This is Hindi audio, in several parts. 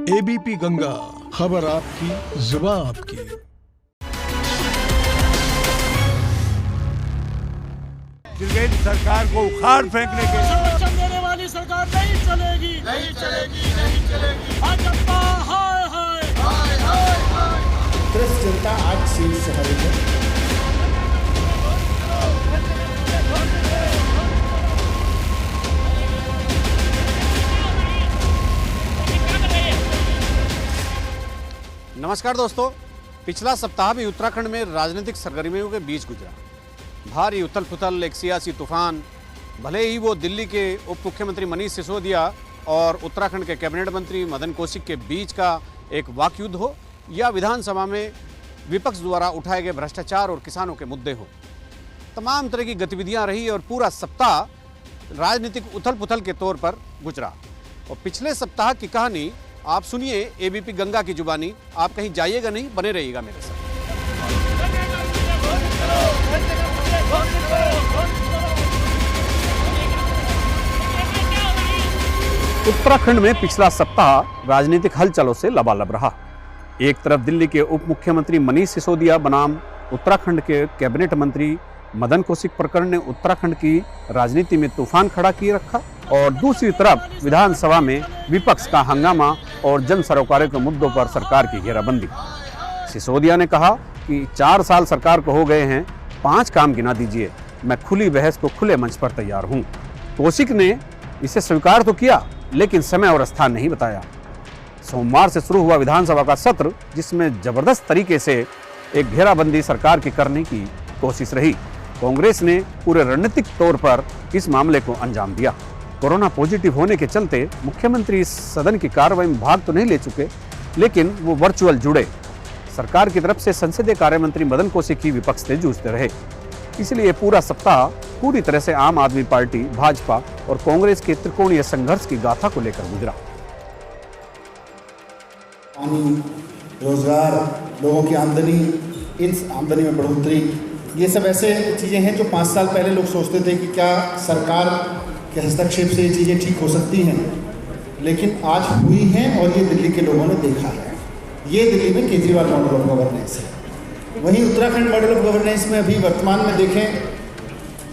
एबीपी गंगा, खबर आपकी, जुबान आपकी। गिरगिट सरकार को उखाड़ फेंकने के वचन देने वाली सरकार नहीं चलेगी, नहीं चलेगी, नहीं चलेगी। भाजपा हाय हाय हाय हाय हाय। त्रस्त जनता आज शीर्ष शहर है। नमस्कार दोस्तों, पिछला सप्ताह भी उत्तराखंड में राजनीतिक सरगर्मियों के बीच गुजरा। भारी उथल पुथल, एक सियासी तूफान। भले ही वो दिल्ली के उप मुख्यमंत्री मनीष सिसोदिया और उत्तराखंड के कैबिनेट मंत्री मदन कौशिक के बीच का एक वाकयुद्ध हो, या विधानसभा में विपक्ष द्वारा उठाए गए भ्रष्टाचार और किसानों के मुद्दे हो, तमाम तरह की गतिविधियां रही और पूरा सप्ताह राजनीतिक उथल पुथल के तौर पर गुजरा। और पिछले सप्ताह की कहानी आप सुनिए एबीपी गंगा की जुबानी। आप कहीं जाइएगा नहीं, बने रहिएगा मेरे साथ। उत्तराखंड में पिछला सप्ताह राजनीतिक हलचलों से लबालब रहा। एक तरफ दिल्ली के उप मुख्यमंत्री मनीष सिसोदिया बनाम उत्तराखंड के कैबिनेट मंत्री मदन कौशिक प्रकरण ने उत्तराखंड की राजनीति में तूफान खड़ा किए रखा, और दूसरी तरफ विधानसभा में विपक्ष का हंगामा और जन सरोकारों के मुद्दों पर सरकार की घेराबंदी। सिसोदिया ने कहा कि 4 साल सरकार को हो गए हैं, 5 काम गिना दीजिए, मैं खुली बहस को खुले मंच पर तैयार हूं। कौशिक ने इसे स्वीकार तो किया, लेकिन समय और स्थान नहीं बताया। सोमवार से शुरू हुआ विधानसभा का सत्र, जिसमें जबरदस्त तरीके से एक घेराबंदी सरकार की करने की कोशिश रही। कांग्रेस ने पूरे रणनीतिक तौर पर इस मामले को अंजाम दिया। कोरोना पॉजिटिव होने के चलते मुख्यमंत्री सदन की कार्रवाई में भाग तो नहीं ले चुके, लेकिन वो वर्चुअल जुड़े। सरकार की तरफ से संसदीय कार्य मंत्री मदन कौशिक ही विपक्ष से जूझते रहे। इसलिए पूरा सप्ताह पूरी तरह से आम आदमी पार्टी, भाजपा और कांग्रेस के त्रिकोणीय संघर्ष की गाथा को लेकर गुजरा। पानी, रोजगार, लोगों की आमदनी, इन आमदनी में बढ़ोतरी, ये सब ऐसे चीज़ें हैं जो 5 साल पहले लोग सोचते थे कि क्या सरकार के हस्तक्षेप से ये चीज़ें ठीक हो सकती हैं, लेकिन आज हुई हैं और ये दिल्ली के लोगों ने देखा है। ये दिल्ली में केजरीवाल मॉडल ऑफ गवर्नेंस है। वहीं उत्तराखंड मॉडल ऑफ गवर्नेंस में अभी वर्तमान में देखें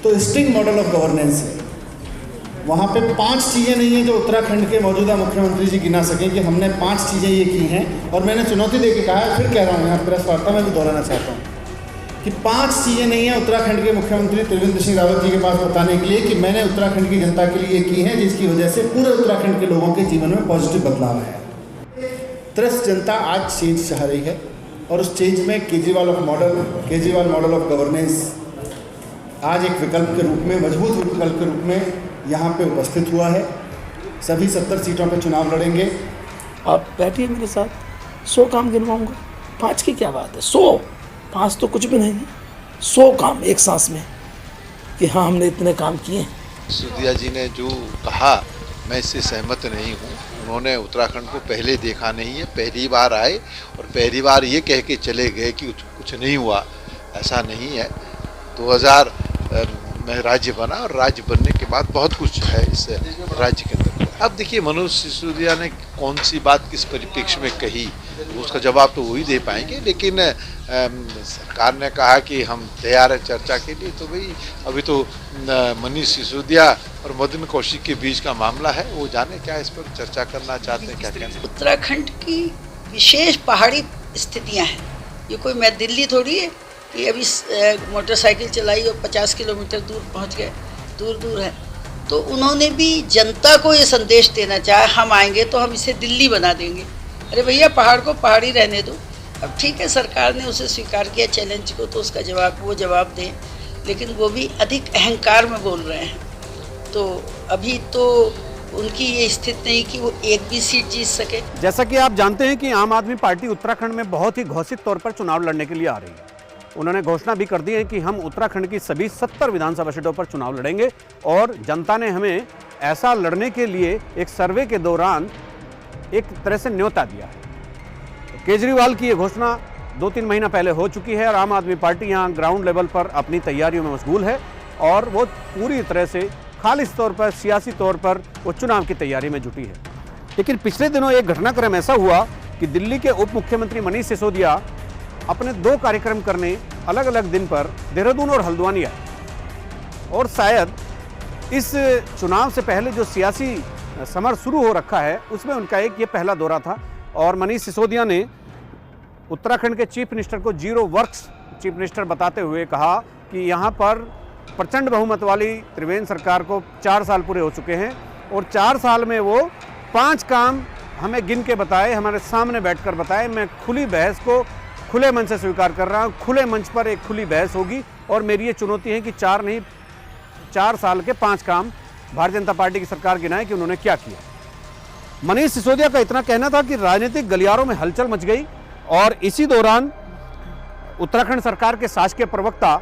तो स्टिंग मॉडल ऑफ गवर्नेंस है। वहाँ पे 5 चीज़ें नहीं हैं जो उत्तराखंड के मौजूदा मुख्यमंत्री जी गिना सकें कि हमने 5 चीज़ें ये की हैं। और मैंने चुनौती दे के कहा है, फिर कह रहा हूँ यहाँ प्रेस वार्ता में भी दोहराना चाहता हूँ कि 5 चीज़ें नहीं हैं उत्तराखंड के मुख्यमंत्री त्रिवेंद्र सिंह रावत जी के पास बताने के लिए कि मैंने उत्तराखंड की जनता के लिए की हैं, जिसकी वजह से पूरे उत्तराखंड के लोगों के जीवन में पॉजिटिव बदलाव है। त्रस्त जनता आज चेंज चाह रही है, और उस चेंज में केजरीवाल मॉडल ऑफ गवर्नेंस आज एक विकल्प के रूप में, मजबूत विकल्प के रूप में यहाँ पे उपस्थित हुआ है। सभी 70 सीटों पर चुनाव लड़ेंगे। आप बैठिए मेरे साथ, 100 काम गिनवाऊंगा। 5 की क्या बात है, 100, 5 तो कुछ भी नहीं है। 100 काम एक सांस में कि हाँ हमने इतने काम किए। सिसोदिया जी ने जो कहा, मैं इससे सहमत नहीं हूँ। उन्होंने उत्तराखंड को पहले देखा नहीं है, पहली बार आए और पहली बार ये कह के चले गए कि कुछ नहीं हुआ। ऐसा नहीं है। 2000 में राज्य बना, और राज्य बनने के बाद बहुत कुछ है इस राज्य के अंदर। अब देखिए, मनोज सिसोदिया ने कौन सी बात किस परिप्रेक्ष्य में कही, उसका जवाब तो वही दे पाएंगे। लेकिन सरकार ने कहा कि हम तैयार है चर्चा के लिए, तो भाई अभी तो मनीष सिसोदिया और मदन कौशिक के बीच का मामला है, वो जाने क्या इस पर चर्चा करना चाहते हैं, क्या कहना। उत्तराखंड की विशेष पहाड़ी स्थितियाँ हैं। ये कोई मैं दिल्ली थोड़ी है कि अभी मोटरसाइकिल चलाई और 50 किलोमीटर दूर पहुँच गए, दूर दूर है। तो उन्होंने भी जनता को ये संदेश देना चाहा, हम आएंगे तो हम इसे दिल्ली बना देंगे। अरे भैया, पहाड़ को पहाड़ी रहने दो। अब ठीक है, सरकार ने उसे स्वीकार किया चैलेंज को, तो उसका जवाब दें, लेकिन वो भी अधिक अहंकार में बोल रहे हैं। तो अभी तो उनकी ये स्थिति नहीं कि वो एक भी सीट जीत सके। जैसा कि आप जानते हैं कि आम आदमी पार्टी उत्तराखंड में बहुत ही घोषित तौर पर चुनाव लड़ने के लिए आ रही है। उन्होंने घोषणा भी कर दी है कि हम उत्तराखंड की सभी 70 विधानसभा सीटों पर चुनाव लड़ेंगे, और जनता ने हमें ऐसा लड़ने के लिए एक सर्वे के दौरान एक तरह से न्योता दिया है। केजरीवाल की ये घोषणा 2-3 महीना पहले हो चुकी है, और आम आदमी पार्टी यहाँ ग्राउंड लेवल पर अपनी तैयारियों में मशगूल है, और वो पूरी तरह से खालिस तौर पर, सियासी तौर पर वो चुनाव की तैयारी में जुटी है। लेकिन पिछले दिनों एक घटनाक्रम ऐसा हुआ कि दिल्ली के उप मुख्यमंत्री मनीष सिसोदिया अपने 2 कार्यक्रम करने अलग अलग दिन पर देहरादून और हल्द्वानी आए, और शायद इस चुनाव से पहले जो सियासी समर शुरू हो रखा है उसमें उनका एक ये पहला दौरा था। और मनीष सिसोदिया ने उत्तराखंड के चीफ मिनिस्टर को जीरो वर्क्स चीफ मिनिस्टर बताते हुए कहा कि यहाँ पर प्रचंड बहुमत वाली त्रिवेंद्र सरकार को 4 साल पूरे हो चुके हैं, और 4 साल में वो 5 काम हमें गिन के बताए, हमारे सामने बैठकर बताए। मैं खुली बहस को खुले मन से स्वीकार कर रहा हूँ, खुले मंच पर एक खुली बहस होगी, और मेरी ये चुनौती है कि 4 नहीं 4 साल के 5 काम भारतीय जनता पार्टी की सरकार गिनाए कि उन्होंने क्या किया। मनीष सिसोदिया का इतना कहना था कि राजनीतिक गलियारों में हलचल मच गई, और इसी दौरान उत्तराखंड सरकार के शासकीय प्रवक्ता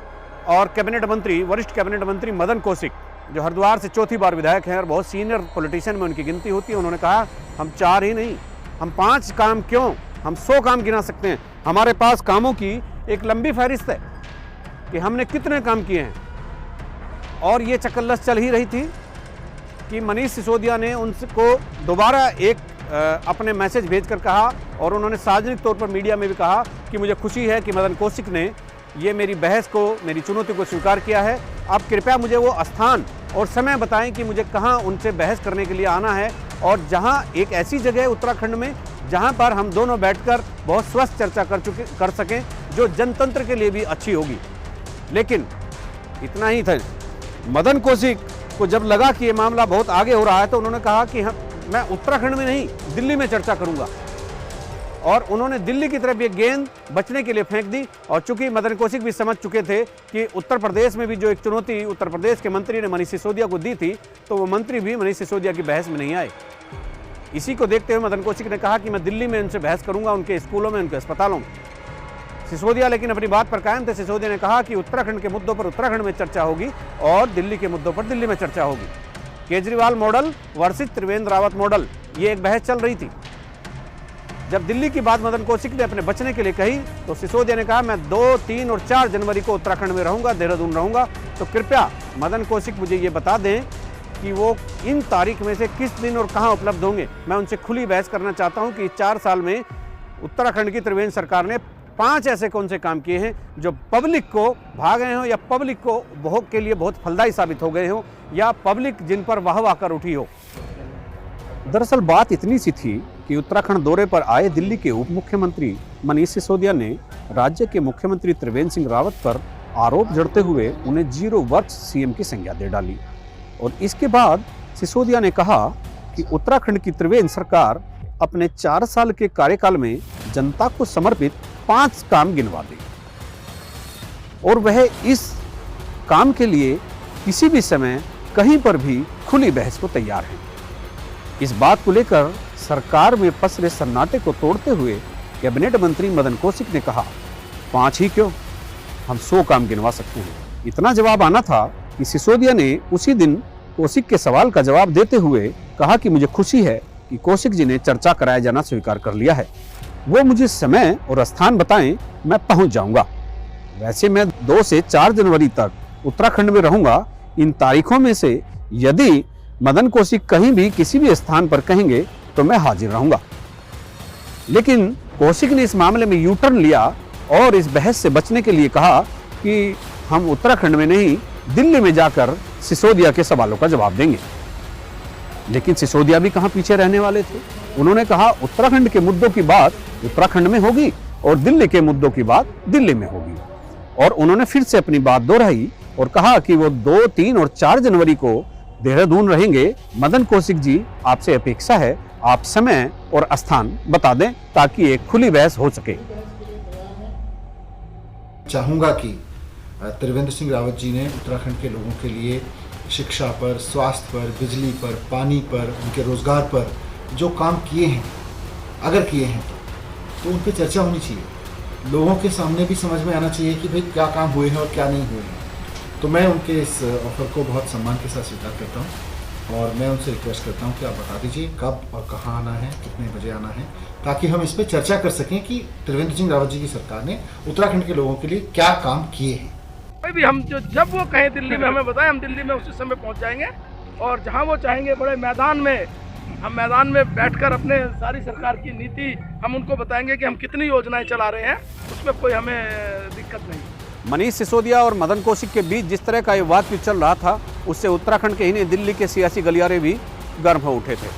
और कैबिनेट मंत्री, वरिष्ठ कैबिनेट मंत्री मदन कौशिक, जो हरिद्वार से 4थी बार विधायक हैं और बहुत सीनियर पॉलिटिशियन में उनकी गिनती होती है, उन्होंने कहा हम 4 ही नहीं, हम 5 काम क्यों, हम 100 काम गिना सकते हैं। हमारे पास कामों की एक लंबी फहरिस्त है कि हमने कितने काम किए हैं। और ये चकल्लस चल ही रही थी कि मनीष सिसोदिया ने उनको दोबारा एक अपने मैसेज भेजकर कहा, और उन्होंने सार्वजनिक तौर पर मीडिया में भी कहा कि मुझे खुशी है कि मदन कौशिक ने ये मेरी बहस को, मेरी चुनौती को स्वीकार किया है। आप कृपया मुझे वो स्थान और समय बताएं कि मुझे कहाँ उनसे बहस करने के लिए आना है, और जहाँ एक ऐसी जगह है उत्तराखंड में जहाँ पर हम दोनों बैठकर बहुत स्वस्थ चर्चा कर सकें, जो जनतंत्र के लिए भी अच्छी होगी। लेकिन इतना ही था। मदन कौशिक को जब लगा कि ये मामला बहुत आगे हो रहा है तो उन्होंने कहा कि मैं उत्तराखंड में नहीं, दिल्ली में चर्चा करूंगा, और उन्होंने दिल्ली की तरफ ये गेंद बचने के लिए फेंक दी। और चूंकि मदन कौशिक भी समझ चुके थे कि उत्तर प्रदेश में भी जो एक चुनौती उत्तर प्रदेश के मंत्री ने मनीष सिसोदिया को दी थी, तो वो मंत्री भी मनीष सिसोदिया की बहस में नहीं आए। इसी को देखते हुए मदन कौशिक ने कहा कि मैं दिल्ली में उनसे बहस करूंगा, उनके स्कूलों में, उनके अस्पतालों में। सिसोदिया लेकिन अपनी बात पर कायम थे। सिसोदिया ने कहा कि उत्तराखंड के मुद्दों पर उत्तराखंड में चर्चा होगी और दिल्ली के मुद्दों पर दिल्ली में चर्चा होगी। Kejriwal model versus Trivendra Rawat model, ये एक बहस चल रही थी। जब दिल्ली की बात मदन कौशिक ने अपने बचने के लिए कही तो सिसोदिया ने कहा मैं 2, 3 और 4 जनवरी को उत्तराखंड में रहूंगा, देहरादून रहूंगा। तो कृपया मदन कौशिक मुझे ये बता दें कि वो इन तारीख में से किस दिन और कहां उपलब्ध होंगे। मैं उनसे खुली बहस करना चाहता हूं कि 4 साल में उत्तराखंड की त्रिवेंद्र सरकार ने 5 ऐसे कौन से काम किए हैं जो पब्लिक को भा गए हों, या पब्लिक को बहुत के लिए बहुत फलदायी साबित हो गए हों, या पब्लिक जिन पर वाह वाह कर उठी हो। दरअसल बात इतनी सी थी कि उत्तराखंड दौरे पर आए दिल्ली के उप मुख्यमंत्री मनीष सिसोदिया ने राज्य के मुख्यमंत्री त्रिवेंद्र सिंह रावत पर आरोप जड़ते हुए उन्हें जीरो वर्क्स सीएम की संज्ञा दे डाली। और इसके बाद सिसोदिया ने कहा कि उत्तराखंड की त्रिवेंद्र सरकार अपने 4 साल के कार्यकाल में जनता को समर्पित 5 काम गिनवा दी, और वह इस काम के लिए किसी भी समय कहीं पर भी खुली बहस को तैयार है। इस बात को लेकर सरकार में पसरे सन्नाटे को तोड़ते हुए कैबिनेट मंत्री मदन कौशिक ने कहा 5 ही क्यों, हम 100 काम गिनवा सकते हैं। इतना जवाब आना था कि सिसोदिया ने उसी दिन कौशिक के सवाल का जवाब देते हुए कहा कि मुझे खुशी है कि कौशिक जी ने चर्चा कराया जाना स्वीकार कर लिया है, वो मुझे समय और स्थान बताएं, मैं पहुंच जाऊंगा। वैसे मैं 2 से 4 जनवरी तक उत्तराखंड में रहूंगा। इन तारीखों में से यदि मदन कौशिक कहीं भी किसी भी स्थान पर कहेंगे तो मैं हाजिर रहूंगा। लेकिन कौशिक ने इस मामले में यू टर्न लिया और इस बहस से बचने के लिए कहा कि हम उत्तराखंड में नहीं, दिल्ली में जाकर सिसोदिया के सवालों का जवाब देंगे। लेकिन सिसोदिया भी कहां पीछे रहने वाले थे। उन्होंने कहा उत्तराखंड के मुद्दों की बात उत्तराखंड में होगी और दिल्ली के मुद्दों की बात दिल्ली में होगी। और उन्होंने फिर से अपनी बात दोहराई और कहा कि वो 2, 3 और 4 जनवरी को देहरादून रहेंगे। मदन कौशिक जी, आपसे अपेक्षा है आप समय और स्थान बता दें ताकि एक खुली बहस हो सके। चाहूंगा कि त्रिवेंद्र सिंह रावत जी ने उत्तराखंड के लोगों के लिए शिक्षा पर, स्वास्थ्य पर, बिजली पर, पानी पर, उनके रोजगार पर जो काम किए हैं, अगर किए हैं तो उन पर चर्चा होनी चाहिए। लोगों के सामने भी समझ में आना चाहिए कि भाई क्या काम हुए हैं और क्या नहीं हुए हैं। तो मैं उनके इस ऑफर को बहुत सम्मान के साथ स्वीकार करता हूं और मैं उनसे रिक्वेस्ट करता हूं कि आप बता दीजिए कब और कहां आना है, कितने बजे आना है, ताकि हम इस पर चर्चा कर सकें कि त्रिवेंद्र सिंह रावत जी की सरकार ने उत्तराखंड के लोगों के लिए क्या काम किए हैं। कोई भी हम जब वो कहें दिल्ली में हमें बताएं, हम दिल्ली में उसी समय पहुंच जाएंगे और जहां वो चाहेंगे बड़े मैदान में हम मैदान में बैठकर अपने सारी सरकार की नीति हम उनको बताएंगे कि हम कितनी योजनाएं चला रहे हैं, उसमें कोई हमें दिक्कत नहीं। मनीष सिसोदिया और मदन कौशिक के बीच जिस तरह का ये वाद चल रहा था, उससे उत्तराखंड के ही नहीं दिल्ली के सियासी गलियारे भी गर्म हो उठे थे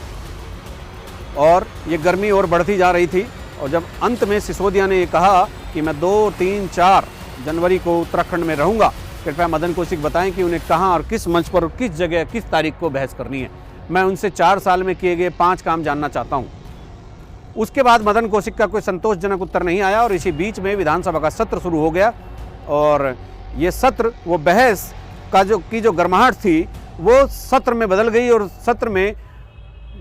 और ये गर्मी और बढ़ती जा रही थी। और जब अंत में सिसोदिया ने ये कहा कि मैं 2, 3, 4 जनवरी को उत्तराखंड में रहूंगा, कृपया मदन कौशिक बताएं कि उन्हें कहां और किस मंच पर और किस जगह किस तारीख को बहस करनी है। मैं उनसे 4 साल में किए गए 5 काम जानना चाहता हूं। उसके बाद मदन कौशिक का कोई संतोषजनक उत्तर नहीं आया और इसी बीच में विधानसभा का सत्र शुरू हो गया और ये सत्र वो बहस का जो गर्माहट थी वो सत्र में बदल गई और सत्र में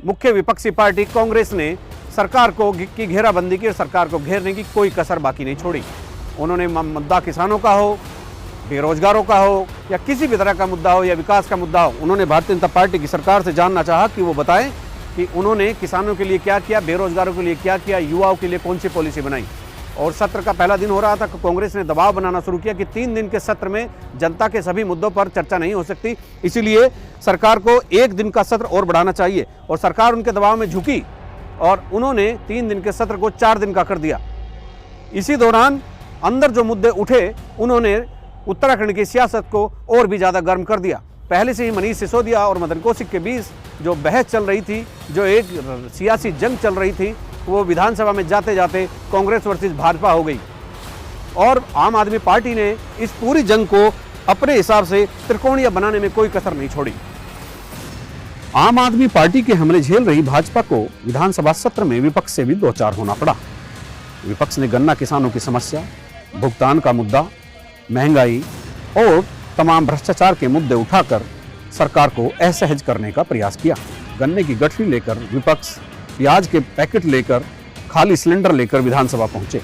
मुख्य विपक्षी पार्टी कांग्रेस ने सरकार की घेराबंदी की और सरकार को घेरने की कोई कसर बाकी नहीं छोड़ी। उन्होंने मुद्दा किसानों का हो, बेरोजगारों का हो या किसी भी तरह का मुद्दा हो या विकास का मुद्दा हो, उन्होंने भारतीय जनता पार्टी की सरकार से जानना चाहा कि वो बताएं कि उन्होंने किसानों के लिए क्या किया, बेरोजगारों के लिए क्या किया, युवाओं के लिए कौन सी पॉलिसी बनाई। और सत्र का पहला दिन हो रहा था, कांग्रेस ने दबाव बनाना शुरू किया कि 3 दिन के सत्र में जनता के सभी मुद्दों पर चर्चा नहीं हो सकती, इसीलिए सरकार को 1 दिन का सत्र और बढ़ाना चाहिए। और सरकार उनके दबाव में झुकी और उन्होंने 3 दिन के सत्र को 4 दिन का कर दिया। इसी दौरान अंदर जो मुद्दे उठे, उन्होंने उत्तराखंड की सियासत को और भी ज़्यादा गर्म कर दिया। पहले से ही मनीष सिसोदिया और मदन कौशिक के बीच जो बहस चल रही थी, जो एक सियासी जंग चल रही थी, वो विधानसभा में जाते जाते कांग्रेस वर्सेस भाजपा हो गई और आम आदमी पार्टी ने इस पूरी जंग को अपने हिसाब से त्रिकोणीय बनाने में कोई कसर नहीं छोड़ी। आम आदमी पार्टी के हमले झेल रही भाजपा को विधानसभा सत्र में विपक्ष से भी 2-4 होना पड़ा। विपक्ष ने गन्ना किसानों की समस्या, भुगतान का मुद्दा, महंगाई और तमाम भ्रष्टाचार के मुद्दे उठाकर सरकार को असहज करने का प्रयास किया। गन्ने की गठरी लेकर विपक्ष प्याज के पैकेट लेकर, खाली सिलेंडर लेकर विधानसभा पहुंचे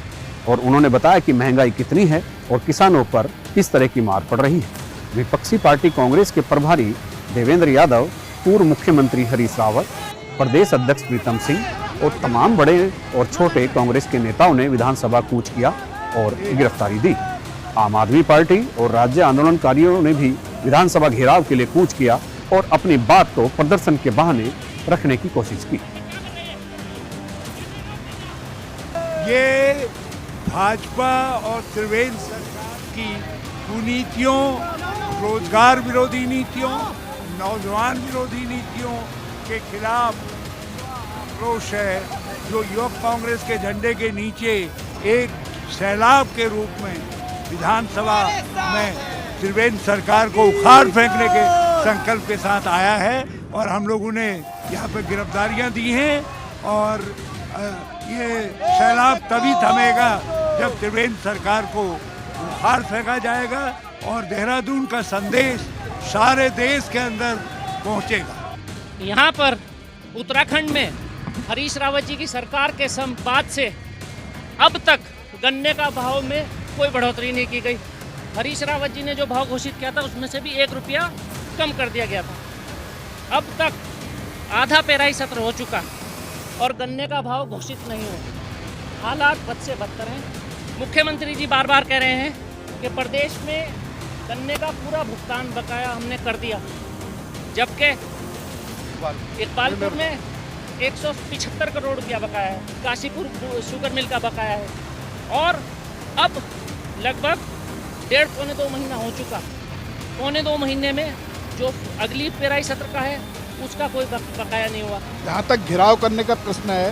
और उन्होंने बताया कि महंगाई कितनी है और किसानों पर किस तरह की मार पड़ रही है। विपक्षी पार्टी कांग्रेस के प्रभारी देवेंद्र यादव, पूर्व मुख्यमंत्री हरीश रावत, प्रदेश अध्यक्ष प्रीतम सिंह और तमाम बड़े और छोटे कांग्रेस के नेताओं ने विधानसभा कूच किया और गिरफ्तारी दी। आम आदमी पार्टी और राज्य आंदोलनकारियों ने भी विधानसभा घेराव के लिए कूच किया और अपनी बात को प्रदर्शन के बहाने रखने की कोशिश की। ये भाजपा और त्रिवेंद्र सरकार की कुनीतियों, रोजगार विरोधी नीतियों, नौजवान विरोधी नीतियों के खिलाफ आक्रोश है, जो युवक कांग्रेस के झंडे के नीचे एक सैलाब के रूप में विधानसभा में त्रिवेंद्र सरकार को उखाड़ फेंकने के संकल्प के साथ आया है। और हम लोगों ने यहाँ पे गिरफ्तारियाँ दी हैं और ये सैलाब तभी थमेगा जब त्रिवेंद्र सरकार को उखाड़ फेंका जाएगा और देहरादून का संदेश सारे देश के अंदर पहुंचेगा। यहाँ पर उत्तराखंड में हरीश रावत जी की सरकार के बाद से अब तक गन्ने का भाव में कोई बढ़ोतरी नहीं की गई। हरीश रावत जी ने जो भाव घोषित किया था उसमें से भी 1 रुपया कम कर दिया गया था। अब तक आधा पेराई सत्र हो चुका और गन्ने का भाव घोषित नहीं हुआ। हालात बद से बदतर हैं। मुख्यमंत्री जी बार बार कह रहे हैं कि प्रदेश में गन्ने का पूरा भुगतान बकाया हमने कर दिया, जबकि इकबालपुर में 175 करोड़ रुपया बकाया है, काशीपुर शुगर मिल का बकाया है और अब लगभग 1.5-2 महीना हो चुका। 1.5-2 महीने में जो अगली पेराई सत्र का है उसका कोई बकाया नहीं हुआ। जहाँ तक घिराव करने का प्रश्न है,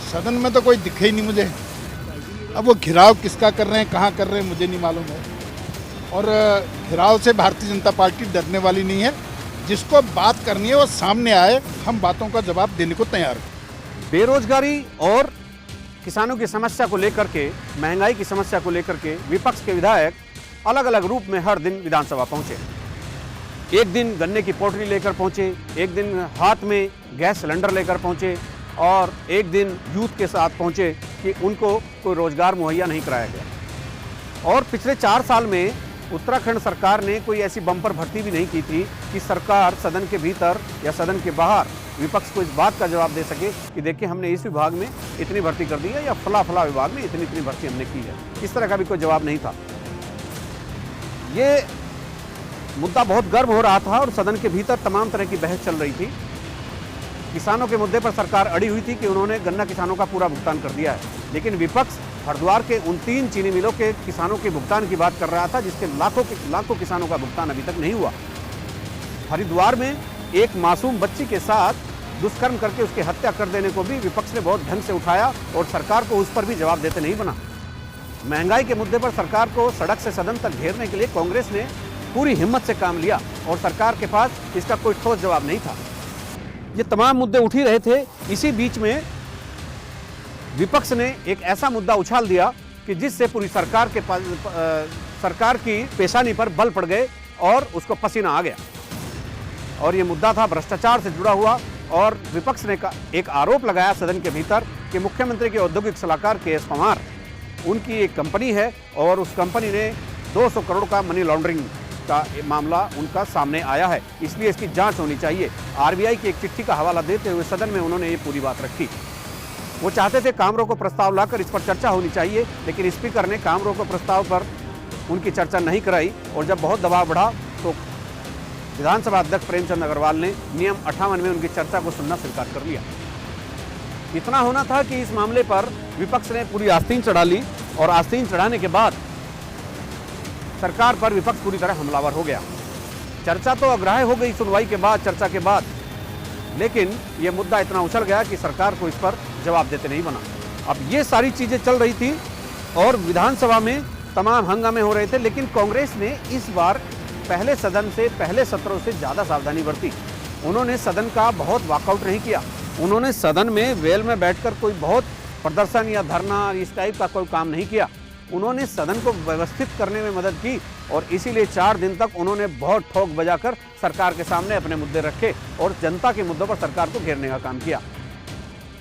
सदन में तो कोई दिखे ही नहीं मुझे। अब वो घिराव किसका कर रहे हैं, कहाँ कर रहे हैं, मुझे नहीं मालूम है। और घिराव से भारतीय जनता पार्टी डरने वाली नहीं है। जिसको बात करनी है वो सामने आए, हम बातों का जवाब देने को तैयार हैं। बेरोजगारी और किसानों की समस्या को लेकर के, महंगाई की समस्या को लेकर के विपक्ष के विधायक अलग अलग रूप में हर दिन विधानसभा पहुंचे। एक दिन गन्ने की पोटली लेकर पहुंचे, एक दिन हाथ में गैस सिलेंडर लेकर पहुंचे और एक दिन यूथ के साथ पहुंचे कि उनको कोई रोजगार मुहैया नहीं कराया गया। और पिछले 4 साल में उत्तराखंड सरकार ने कोई ऐसी बम्पर भर्ती भी नहीं की थी कि सरकार सदन के भीतर या सदन के बाहर विपक्ष को इस बात का जवाब दे सके कि देखिए हमने इस विभाग में इतनी भर्ती कर दी है या फला विभाग में इतनी भर्ती हमने की है। इस तरह का भी कोई जवाब नहीं था। ये मुद्दा बहुत गर्म हो रहा था और सदन के भीतर तमाम तरह की बहस चल रही थी। किसानों के मुद्दे पर सरकार अड़ी हुई थी कि उन्होंने गन्ना किसानों का पूरा भुगतान कर दिया है, लेकिन विपक्ष हरिद्वार के उन 3 चीनी मिलों के किसानों के भुगतान की बात कर रहा था, जिसके लाखों किसानों का भुगतान अभी तक नहीं हुआ। हरिद्वार में एक मासूम बच्ची के साथ दुष्कर्म करके उसकी हत्या कर देने को भी विपक्ष ने बहुत ढंग से उठाया और सरकार को उस पर भी जवाब देते नहीं बना। महंगाई के मुद्दे पर सरकार को सड़क से सदन तक घेरने के लिए कांग्रेस ने पूरी हिम्मत से काम लिया और सरकार के पास इसका कोई ठोस जवाब नहीं था। ये तमाम मुद्दे उठ ही रहे थे। इसी बीच में विपक्ष ने एक ऐसा मुद्दा उछाल दिया कि जिससे पूरी सरकार की पेशानी पर बल पड़ गए और उसको पसीना आ गया। और ये मुद्दा था भ्रष्टाचार से जुड़ा हुआ। और विपक्ष ने एक आरोप लगाया सदन के भीतर कि मुख्यमंत्री के औद्योगिक सलाहकार के.एस. पवार, उनकी एक कंपनी है और उस कंपनी ने 200 करोड़ का मनी लॉन्ड्रिंग का मामला उनका सामने आया है, इसलिए इसकी जांच होनी चाहिए। आरबीआई की एक चिट्ठी का हवाला देते हुए सदन में उन्होंने ये पूरी बात रखी। वो चाहते थे काम रोको प्रस्ताव लाकर इस पर चर्चा होनी चाहिए, लेकिन स्पीकर ने काम रोको प्रस्ताव पर उनकी चर्चा नहीं कराई और जब बहुत दबाव बढ़ा तो विधानसभा अध्यक्ष प्रेमचंद अग्रवाल ने नियम 58 में उनकी चर्चा को सुनना स्वीकार कर लिया। इतना होना था कि इस मामले पर विपक्ष ने पूरी आस्तीन चढ़ा ली और आस्तीन चढ़ाने के बाद सरकार पर विपक्ष पूरी तरह हमलावर हो गया। चर्चा तो अग्राह्य हो गई सुनवाई के बाद, चर्चा के बाद, लेकिन यह मुद्दा इतना उछल गया कि सरकार को इस पर जवाब देते नहीं बना। अब ये सारी चीजें चल रही थी और विधानसभा में तमाम हंगामे हो रहे थे, लेकिन कांग्रेस ने इस बार पहले सत्रों से ज्यादा सावधानी बरती। उन्होंने सदन का बहुत वॉकआउट नहीं किया। उन्होंने सदन में वेल में बैठकर कोई बहुत प्रदर्शन या धरना इस टाइप का कोई काम नहीं किया। उन्होंने सदन को व्यवस्थित करने में मदद की और इसीलिए 4 दिन तक उन्होंने बहुत ठोक बजाकर सरकार के सामने अपने मुद्दे रखे और जनता के मुद्दों पर सरकार को घेरने का काम किया।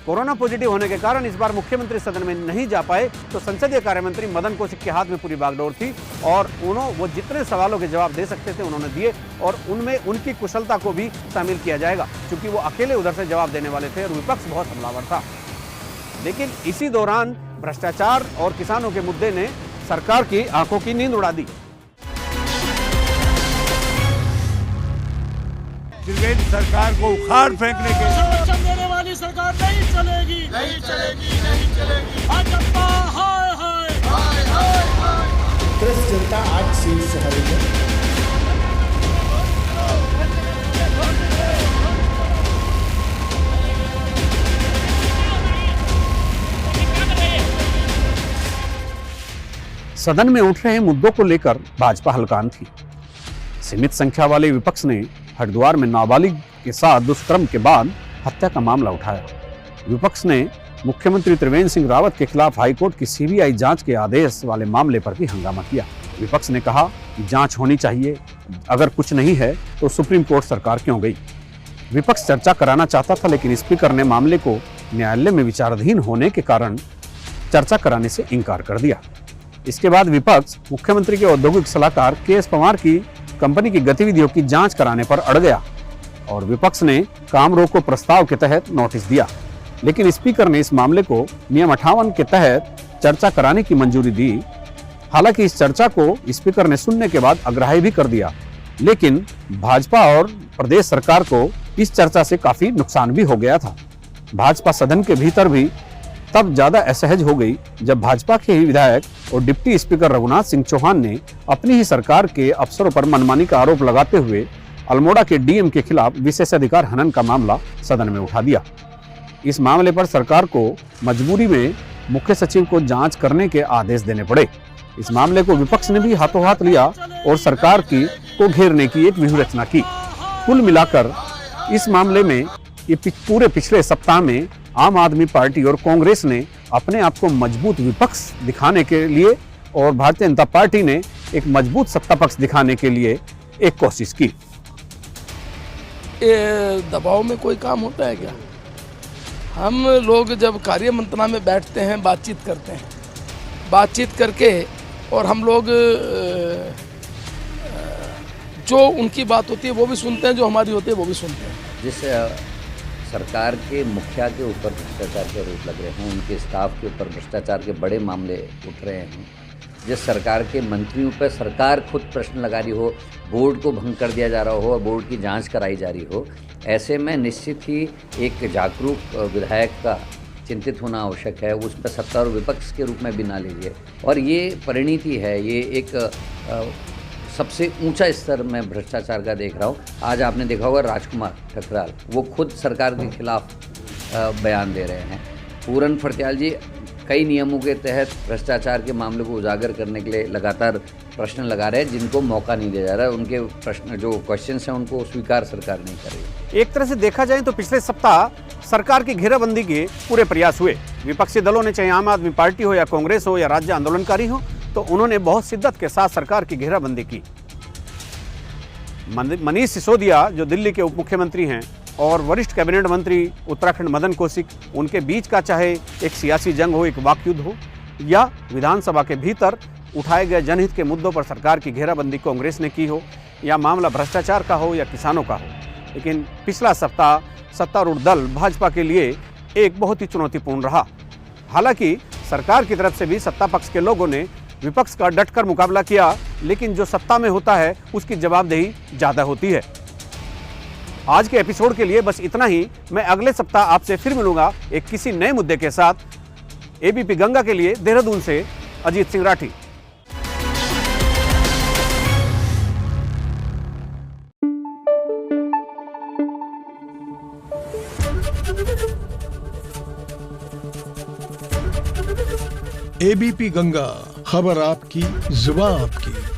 कोरोना पॉजिटिव होने के कारण इस बार मुख्यमंत्री सदन में नहीं जा पाए, तो संसदीय कार्य मंत्री मदन कौशिक के हाथ में पूरी बागडोर थी और वो जितने सवालों के जवाब दे सकते थे उन्होंने दिए और उनमें उनकी कुशलता को भी शामिल किया जाएगा, क्योंकि वो अकेले उधर से जवाब देने वाले थे और विपक्ष बहुत हमलावर था। लेकिन इसी दौरान भ्रष्टाचार और किसानों के मुद्दे ने सरकार की आंखों की नींद उड़ा दी। त्रिवेंद्र सरकार को उखाड़ फेंकने के वचन देने वाली सरकार नहीं चलेगी, नहीं चलेगी, नहीं चलेगी। भाजपा हाय हाय हाय हाय हाय। त्रस्त जनता आज शीर्ष से हरी है। सदन में उठ रहे मुद्दों को लेकर भाजपा हलकान थी। सीमित संख्या वाले विपक्ष ने हरिद्वार में नाबालिग के साथ दुष्कर्म के बाद हत्या का मामला उठाया। विपक्ष ने मुख्यमंत्री त्रिवेंद्र सिंह रावत के खिलाफ हाईकोर्ट की सीबीआई जांच के आदेश वाले मामले पर भी हंगामा किया। विपक्ष ने कहा कि जांच होनी चाहिए, अगर कुछ नहीं है तो सुप्रीम कोर्ट सरकार क्यों गई। विपक्ष चर्चा कराना चाहता था, लेकिन स्पीकर ने मामले को न्यायालय में विचाराधीन होने के कारण चर्चा कराने से इनकार कर दिया। इसके बाद विपक्ष मुख्यमंत्री के औद्योगिक सलाहकार के.एस. पवार की कंपनी की गतिविधियों की जांच कराने पर अड़ गया और विपक्ष ने काम रोको प्रस्ताव के तहत नोटिस दिया, लेकिन स्पीकर ने इस मामले को नियम 58 के तहत चर्चा कराने की मंजूरी दी। हालांकि इस चर्चा को स्पीकर ने सुनने के बाद अग्राह्य भी कर दिया, लेकिन भाजपा और प्रदेश सरकार को इस चर्चा से काफी नुकसान भी हो गया था। भाजपा सदन के भीतर भी तब ज्यादा असहज हो गई जब भाजपा के ही विधायक और डिप्टी स्पीकर रघुनाथ सिंह चौहान ने अपनी ही सरकार के अफसरों पर मनमानी का आरोप लगाते हुए अल्मोड़ा के डीएम के खिलाफ विशेषाधिकार हनन का मामला सदन में उठा दिया। इस मामले पर सरकार को मजबूरी में मुख्य सचिव को जांच करने के आदेश देने पड़े। इस मामले को विपक्ष ने भी हाथों हाथ लिया और सरकार को घेरने की एक व्यूहरचना की। कुल मिलाकर इस मामले में ये पूरे पिछले सप्ताह में आम आदमी पार्टी और कांग्रेस ने अपने आप को मजबूत विपक्ष दिखाने के लिए और भारतीय जनता पार्टी ने एक मजबूत सत्ता पक्ष दिखाने के लिए एक कोशिश की। दबाव में कोई काम होता है क्या? हम लोग जब कार्य मंत्रणा में बैठते हैं, बातचीत करते हैं, बातचीत करके और हम लोग जो उनकी बात होती है वो भी सुनते हैं, जो हमारी होती है वो भी सुनते हैं। जिस सरकार के मुखिया के ऊपर भ्रष्टाचार के आरोप लग रहे हैं, उनके स्टाफ के ऊपर भ्रष्टाचार के बड़े मामले उठ रहे हैं, जिस सरकार के मंत्रियों पर सरकार खुद प्रश्न लगा रही हो, बोर्ड को भंग कर दिया जा रहा हो और बोर्ड की जांच कराई जा रही हो, ऐसे में निश्चित ही एक जागरूक विधायक का चिंतित होना आवश्यक है। उस पर सत्ता और विपक्ष के रूप में भी ना लीजिए। और ये परिणति है, ये एक सबसे ऊंचा स्तर में भ्रष्टाचार का देख रहा हूँ। आज आपने देखा होगा राजकुमार ठकराल, वो खुद सरकार के खिलाफ बयान दे रहे हैं। पूरन फड़त्याल जी कई नियमों के तहत भ्रष्टाचार के मामले को उजागर करने के लिए लगातार प्रश्न लगा रहे हैं, जिनको मौका नहीं दिया जा रहा है। उनके प्रश्न जो क्वेश्चंस हैं उनको स्वीकार सरकार नहीं कर रही। एक तरह से देखा जाए तो पिछले सप्ताह सरकार की घेराबंदी के पूरे प्रयास हुए। विपक्षी दलों ने, चाहे आम आदमी पार्टी हो या कांग्रेस हो या राज्य आंदोलनकारी हो, तो उन्होंने बहुत शिद्दत के साथ सरकार की घेराबंदी की। मनीष सिसोदिया जो दिल्ली के उप मुख्यमंत्री हैं और वरिष्ठ कैबिनेट मंत्री उत्तराखंड मदन कौशिक, उनके बीच का चाहे एक सियासी जंग हो, एक वाकयुद्ध हो, या विधानसभा के भीतर उठाए गए जनहित के मुद्दों पर सरकार की घेराबंदी कांग्रेस ने की हो, या मामला भ्रष्टाचार का हो या किसानों का हो, लेकिन पिछला सप्ताह सत्तारूढ़ दल भाजपा के लिए एक बहुत ही चुनौतीपूर्ण रहा। हालांकि सरकार की तरफ से भी सत्ता पक्ष के लोगों ने विपक्ष का डटकर मुकाबला किया, लेकिन जो सत्ता में होता है उसकी जवाबदेही ज़्यादा होती है। आज के एपिसोड के लिए बस इतना ही। मैं अगले सप्ताह आपसे फिर मिलूंगा एक किसी नए मुद्दे के साथ। एबीपी गंगा के लिए देहरादून से अजीत सिंह राठी। एबीपी गंगा, खबर आपकी, जुबान आपकी।